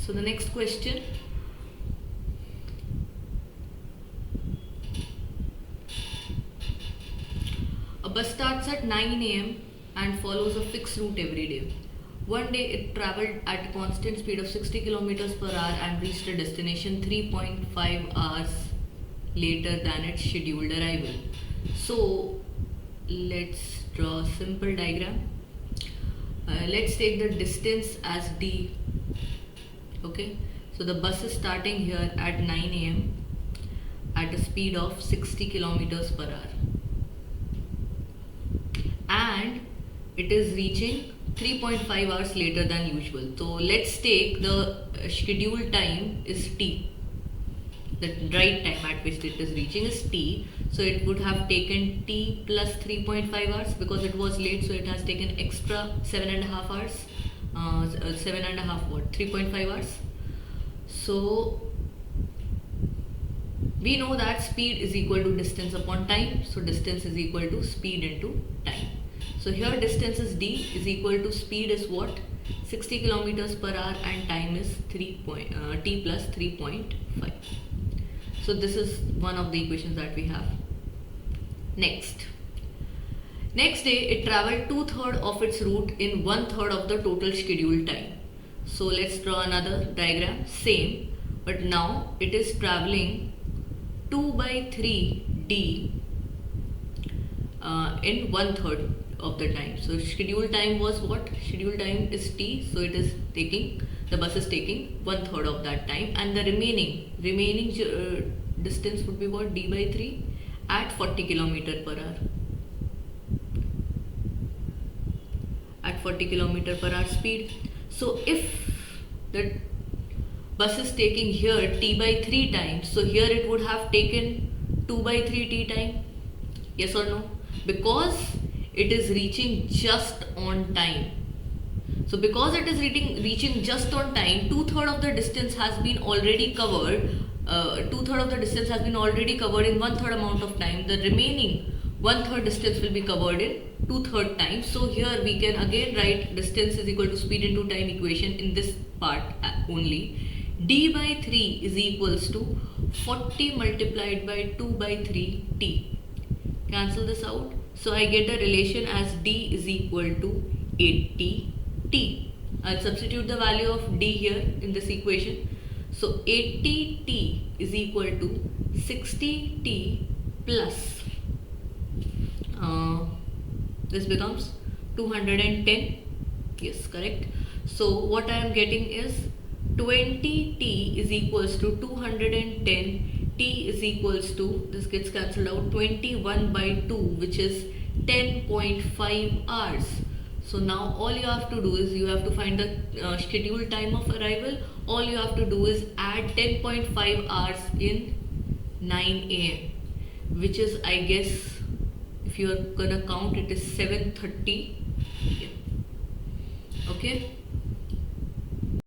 So the next question. A bus starts at 9 a.m. and follows a fixed route every day. One day it traveled at a constant speed of 60 kilometers per hour and reached a destination 3.5 hours later than its scheduled arrival. So let's draw a simple diagram. Let's take the distance as d. Okay, so the bus is starting here at 9 a.m. at a speed of 60 kilometers per hour, and it is reaching 3.5 hours later than usual. So let's take the scheduled time is t. The right time at which it is reaching is t. So it would have taken t plus 3.5 hours because it was late. So it has taken extra 7.5 hours. 7.5 what? 3.5 hours. So we know that speed is equal to distance upon time. So distance is equal to speed into time. So here distance is d is equal to speed is what? 60 kilometers per hour and time is t plus 3.5. So this is one of the equations that we have. Next day it traveled 2/3 of its route in 1/3 of the total scheduled time. So let's draw another diagram, same, but now it is traveling 2/3 d in 1/3 of the time. So scheduled time was what? Scheduled time is t, so it is taking, the bus is taking 1/3 of that time, and the remaining distance would be what? d/3 at 40 kilometer per hour. At 40 kilometer per hour speed. So if the bus is taking here t/3 time, so here it would have taken 2/3 t time. Yes or no? Because it is reaching just on time. So because it is reaching just on time, 2/3 of the distance has been already covered. 2/3 of the distance has been already covered in 1/3 amount of time. The remaining 1/3 distance will be covered in 2/3 time. So here we can again write distance is equal to speed into time equation in this part only. d/3 is equals to 40 multiplied by 2/3 t. Cancel this out. So I get a relation as d is equal to 80 t. I'll substitute the value of d here in this equation. So 80 t is equal to 60 t plus this becomes 210. Yes, correct. So what I am getting is 20 t is equals to 210. T is equals to, this gets cancelled out, 21/2, which is 10.5 hours. So now all you have to do is you have to find the scheduled time of arrival. All you have to do is add 10.5 hours in 9 a.m. which is, I guess, if you are gonna count, it is 7:30. Okay.